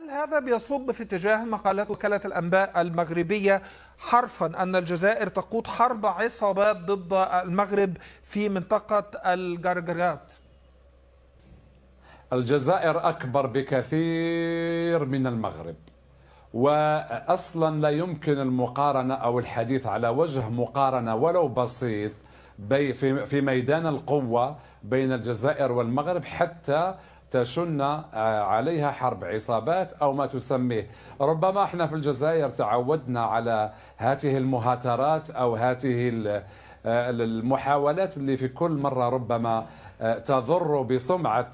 هل هذا بيصب في اتجاه مقالات وكالة الأنباء المغربية حرفا أن الجزائر تقود حرب عصابات ضد المغرب في منطقة الجرجرات؟ الجزائر أكبر بكثير من المغرب، وأصلا لا يمكن المقارنة أو الحديث على وجه مقارنة ولو بسيط في ميدان القوة بين الجزائر والمغرب حتى تشن عليها حرب عصابات أو ما تسميه. ربما احنا في الجزائر تعودنا على هذه المهاترات أو هذه المحاولات اللي في كل مرة ربما تضر بسمعة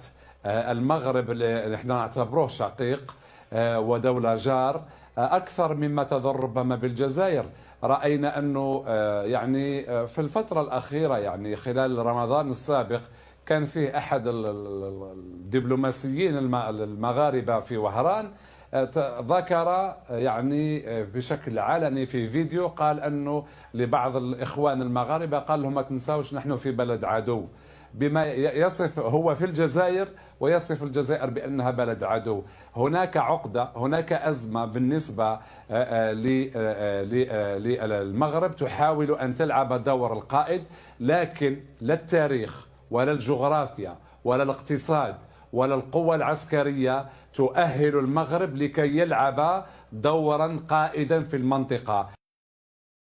المغرب اللي نحن نعتبره شقيق ودولة جار أكثر مما تضر ربما بالجزائر. رأينا أنه يعني في الفترة الأخيرة يعني خلال رمضان السابق كان فيه أحد الدبلوماسيين المغاربة في وهران ذكر يعني بشكل علني في فيديو، قال أنه لبعض الإخوان المغاربة قال لهم ما تنساوش نحن في بلد عدو، بما يصف هو في الجزائر ويصف الجزائر بأنها بلد عدو. هناك عقدة، هناك أزمة بالنسبة للمغرب تحاول أن تلعب دور القائد، لكن لا التاريخ ولا الجغرافيا ولا الاقتصاد ولا القوة العسكرية تؤهل المغرب لكي يلعب دورا قائدا في المنطقة.